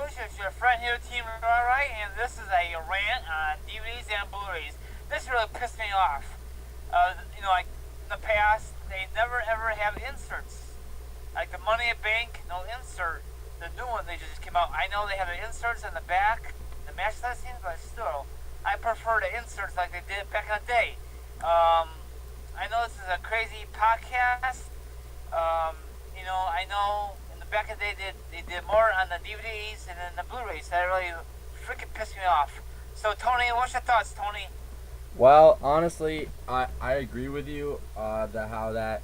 Rouge, it's your friend here, Team Alright, and this is a rant on DVDs and Blu-rays. This really pissed me off. Like in the past, they never ever have inserts. Like the Money in Bank, no insert. The new one they just came out. I know they have the inserts in the back, the match listings, but still, I prefer the inserts like they did back in the day. I know this is a crazy podcast. I know in the back of the day they did more on the DVDs and then the Blu-rays. That really freaking pissed me off. So Tony, what's your thoughts, Tony? Well, honestly, I agree with you that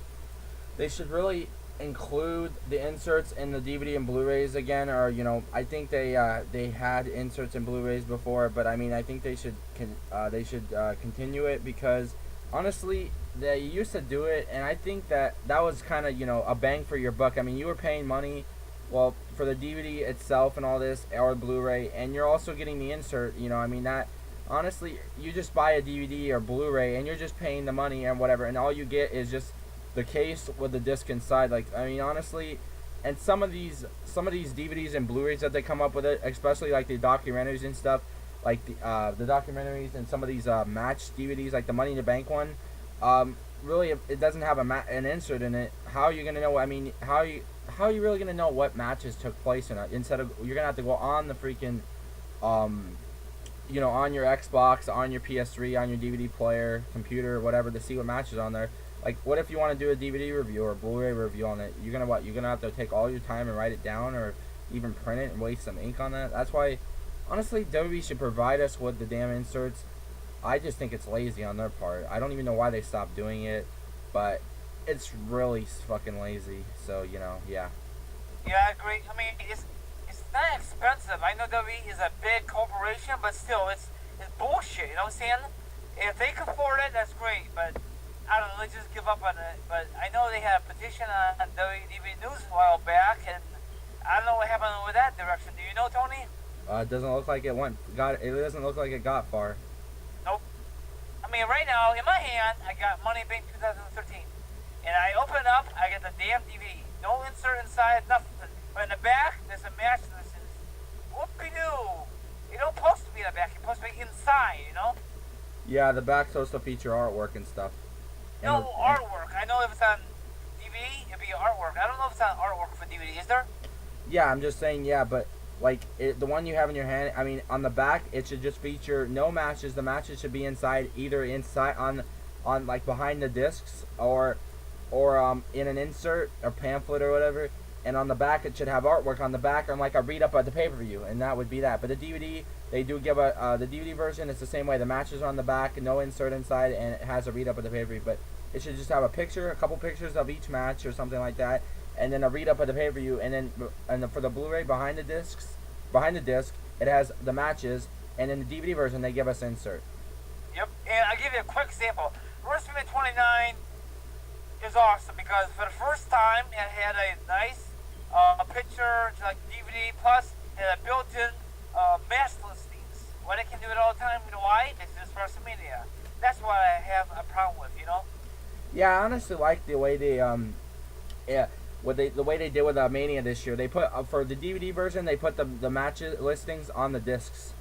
they should really include the inserts in the DVD and Blu-rays again, or I think they had inserts in Blu-rays before, but I mean I think they should continue it because honestly they used to do it, and I think that was kind of a bang for your buck. I mean, you were paying money, well, for the DVD itself and all this, or Blu-ray, and you're also getting the insert. I mean that. Honestly, you just buy a DVD or Blu-ray and you're just paying the money and whatever, and all you get is just the case with the disc inside. Like, I mean, honestly, and some of these DVDs and Blu-rays that they come up with, it, especially like the documentaries and stuff, like the documentaries and some of these match DVDs, like the Money in the Bank one, really it doesn't have an insert in it. How are you gonna know? I mean, how are you really gonna know what matches took place in it? Instead of, you're gonna have to go on the freaking on your Xbox, on your PS3, on your DVD player, computer, whatever, to see what matches on there. Like, what if you want to do a DVD review or a Blu-ray review on it? You're gonna have to take all your time and write it down, or even print it and waste some ink on that. That's why, honestly, WWE should provide us with the damn inserts. I just think it's lazy on their part. I don't even know why they stopped doing it, but it's really fucking lazy. So yeah. Yeah, I agree. I mean, it's not expensive. I know WWE is a big corporation, but still, it's bullshit. You know what I'm saying? If they can afford it, that's great. But I don't know. Let's just give up on it. But I know they had a petition on WWE News a while back, and I don't know what happened with that direction. Do you know, Tony? It doesn't look like it It doesn't look like it got far. Nope. I mean, right now in my hand, I got Money Bank 2013, and I open it up, I get the damn DVD. No insert inside, nothing. But in the back, there's a match listings. Whoop-de-doo. You don't supposed to be in the back. You're supposed to be inside, Yeah, the back's supposed to feature artwork and stuff. No artwork. I know if it's on DVD, it'd be artwork. I don't know if it's on artwork for DVD. Is there? Yeah, I'm just saying, yeah, but like the one you have in your hand, I mean, on the back, it should just feature no matches. The matches should be inside, either inside on like behind the discs, or in an insert or pamphlet or whatever. And on the back, it should have artwork on the back, or like a read up of the pay-per-view, and that would be that. But the DVD, they do give the DVD version. It's the same way. The matches are on the back, no insert inside, and it has a read up of the pay-per-view. But it should just have a couple pictures of each match or something like that, and then a read up of the pay-per-view. And then for the Blu-ray behind the disc, it has the matches, and in the DVD version, they give us insert. Yep. And I'll give you a quick example. WrestleMania 29 is awesome because for the first time, it had a nice a picture, like DVD, plus and a built-in match listings. Why they can do it all the time? You know why? It's just WrestleMania. That's what I have a problem with, Yeah, I honestly like the way they the way they did with Mania this year. They put for the DVD version, they put the match listings on the discs.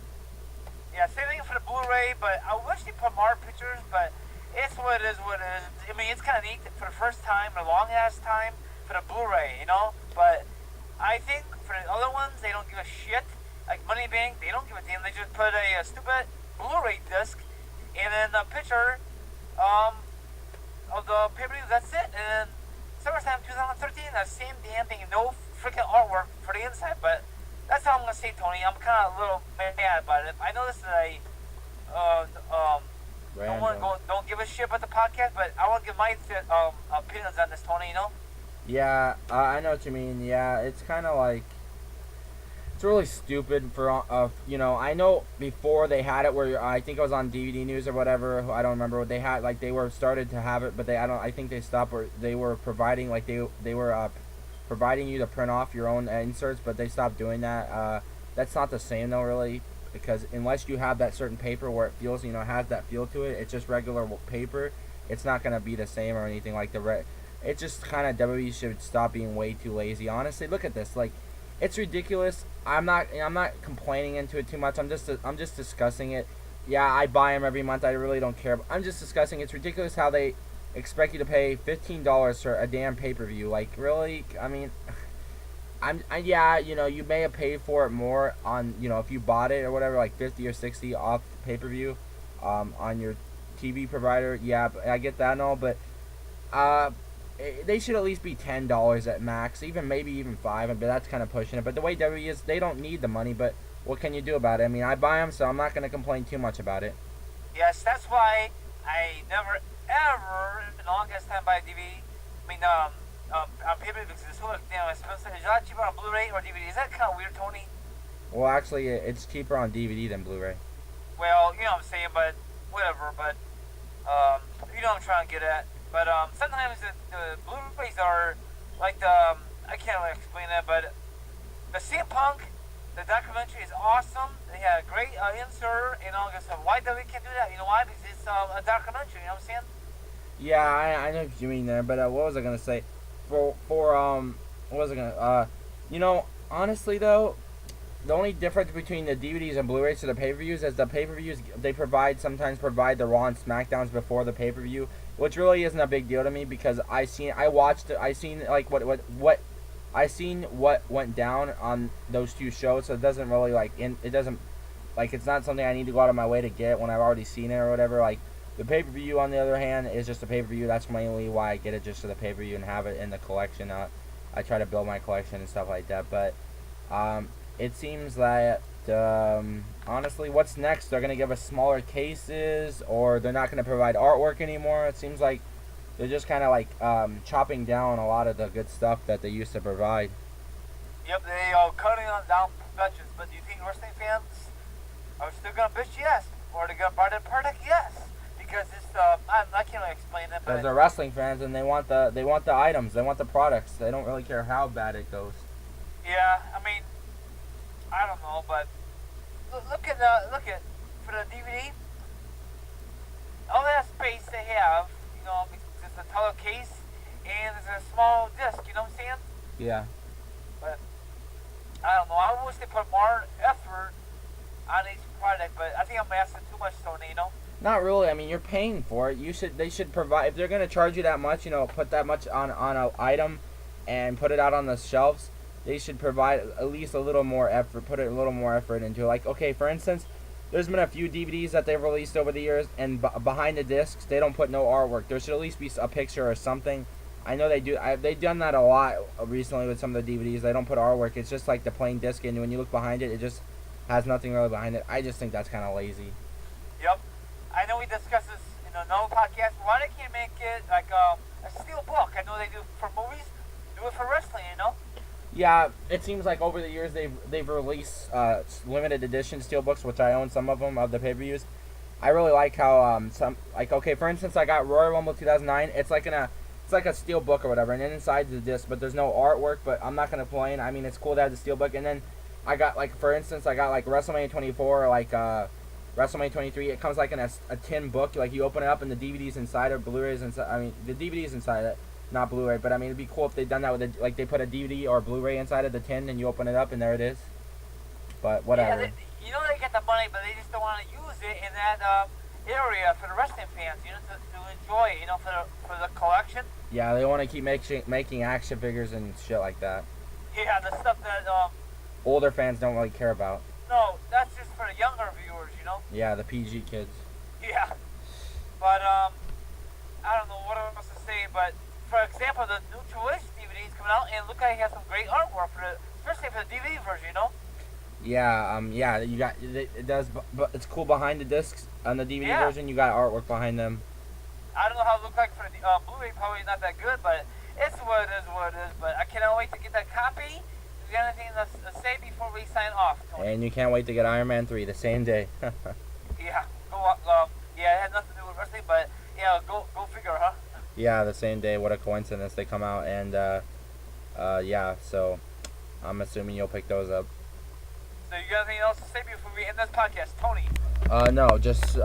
Yeah, same thing for the Blu-ray, but I wish they put more pictures. But it's what it is. I mean, it's kind of neat for the first time, a long-ass time for the Blu-ray, But I think for the other ones, they don't give a shit. Like Money Bank, they don't give a damn. They just put a stupid Blu-ray disc and then a picture of the pay-per-view. That's it. And then SummerSlam 2013, the same damn thing. No freaking artwork for the inside. But that's all I'm gonna say, Tony. I'm kind of a little mad about it. I know this is a don't give a shit about the podcast, but I want to give my opinions on this, Tony. Yeah, I know what you mean. Yeah, it's kind of like, it's really stupid for I know before they had it where I think it was on DVD News or whatever. I don't remember what they had. Like they were started to have it, but I think they stopped. Or they were providing they were providing you to print off your own inserts, but they stopped doing that. That's not the same though, really, because unless you have that certain paper where it feels has that feel to it, it's just regular paper. It's not gonna be the same or anything like the. It's just kind of WWE should stop being way too lazy. Honestly, look at this. Like, it's ridiculous. I'm not complaining into it too much. I'm just discussing it. Yeah, I buy them every month. I really don't care. But I'm just discussing. It's ridiculous how they expect you to pay $15 for a damn pay-per-view. Like, really? I mean, yeah, you may have paid for it more on, if you bought it or whatever, like 50 or 60 off pay-per-view, on your TV provider. Yeah, I get that and all, but they should at least be $10 at max, maybe even $5, but that's kind of pushing it. But the way WWE is, they don't need the money, but what can you do about it? I mean, I buy them, so I'm not going to complain too much about it. Yes, that's why I never ever in the longest time buy DVD. I mean, on pay-per-view because it's so damn expensive. Is that cheaper on Blu-ray or DVD? Is that kind of weird, Tony? Well, actually, it's cheaper on DVD than Blu-ray. Well, you know what I'm saying, but whatever. But you know what I'm trying to get at. But sometimes the Blu-rays are like I can't really explain that, but the CM Punk, the documentary is awesome. They had a great insert and all that stuff. Why do we can't do that? You know why? Because it's a documentary. You know what I'm saying? Yeah, I know what you mean there, but what was I gonna say? What was I gonna? Honestly though, the only difference between the DVDs and Blu-rays to the pay-per-views is the pay-per-views they sometimes provide the Raw and SmackDowns before the pay-per-view, which really isn't a big deal to me because I seen like what went down on those two shows, so it doesn't really it's not something I need to go out of my way to get when I've already seen it or whatever. Like the pay-per-view, on the other hand, is just a pay-per-view. That's mainly why I get it, just for the pay-per-view and have it in the collection. I try to build my collection and stuff like that, but it seems that honestly, what's next? They're gonna give us smaller cases, or they're not gonna provide artwork anymore. It seems like they're just kind of like chopping down a lot of the good stuff that they used to provide. Yep, they are cutting on down productions. But do you think wrestling fans are still gonna bitch? Yes, or they're gonna buy the product? Yes, because it's I can't really explain it. Because they're wrestling fans and they want the items, they want the products. They don't really care how bad it goes. Yeah, I mean, I don't know, but look at for the DVD, all that space they have, it's a taller case and it's a small disc. You know what I'm saying? Yeah. But I don't know. I wish they put more effort on each product, but I think I'm asking too much, Tony. Not really. I mean, you're paying for it. They should provide. If they're gonna charge you that much, put that much on an item, and put it out on the shelves. They should provide at least a little more effort. Put a little more effort into it. Like, okay, for instance, there's been a few DVDs that they've released over the years, and behind the discs, they don't put no artwork. There should at least be a picture or something. I know they do. They've done that a lot recently with some of the DVDs. They don't put artwork. It's just like the plain disc, and when you look behind it, it just has nothing really behind it. I just think that's kind of lazy. Yep. I know we discussed this in another podcast. Why they can't make it like a steel book? I know they do for movies. Do it for wrestling, Yeah, it seems like over the years they've released limited edition steelbooks, which I own some of them of the pay-per-views. I really like how for instance, I got Royal Rumble 2009. It's like a steel book or whatever, and then inside the disc, but there's no artwork. But I'm not gonna complain. I mean, it's cool to have the steel book. And then I got for instance, WrestleMania 24 or WrestleMania 23. It comes like in a tin book. Like you open it up and the DVD's inside or Blu-rays inside. I mean, the DVD's inside it. Not Blu-ray, but I mean, it'd be cool if they'd done that with they put a DVD or a Blu-ray inside of the tin and you open it up and there it is. But whatever. Yeah, they get the money, but they just don't want to use it in that area for the wrestling fans, to enjoy it, for the collection. Yeah, they want to keep making action figures and shit like that. Yeah, the stuff that older fans don't really care about. No, that's just for the younger viewers, Yeah, the PG kids. Yeah, but I don't know what else to say, but. For example, the new Choice DVD is coming out, and look like it has some great artwork especially for the DVD version, Yeah, you got it does, but it's cool behind the discs on the DVD version. You got artwork behind them. I don't know how it looks like for the Blu-ray. Probably not that good, but it's what it is. But I cannot wait to get that copy. Is there anything to say before we sign off, Tony? And you can't wait to get Iron Man 3 the same day. Yeah, it has nothing to do with wrestling, but yeah, go figure, huh? Yeah, the same day. What a coincidence. They come out, and yeah, so I'm assuming you'll pick those up. So you got anything else to say before we end this podcast, Tony? No, just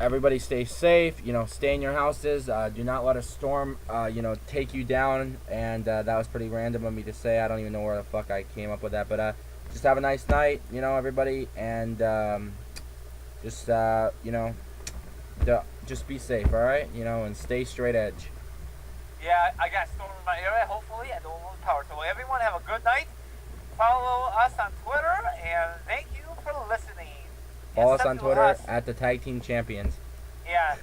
everybody stay safe. Stay in your houses. Do not let a storm, take you down. And that was pretty random of me to say. I don't even know where the fuck I came up with that. But just have a nice night, everybody. And just, just be safe, all right? And stay straight edge. Yeah, I got storm in my area. Hopefully, I don't lose power. So everyone have a good night. Follow us on Twitter, and thank you for listening. Follow us on Twitter at the Tag Team Champions. Yeah.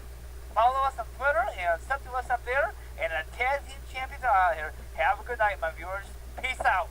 Follow us on Twitter and sub to us up there. And the Tag Team Champions are out here. Have a good night, my viewers. Peace out.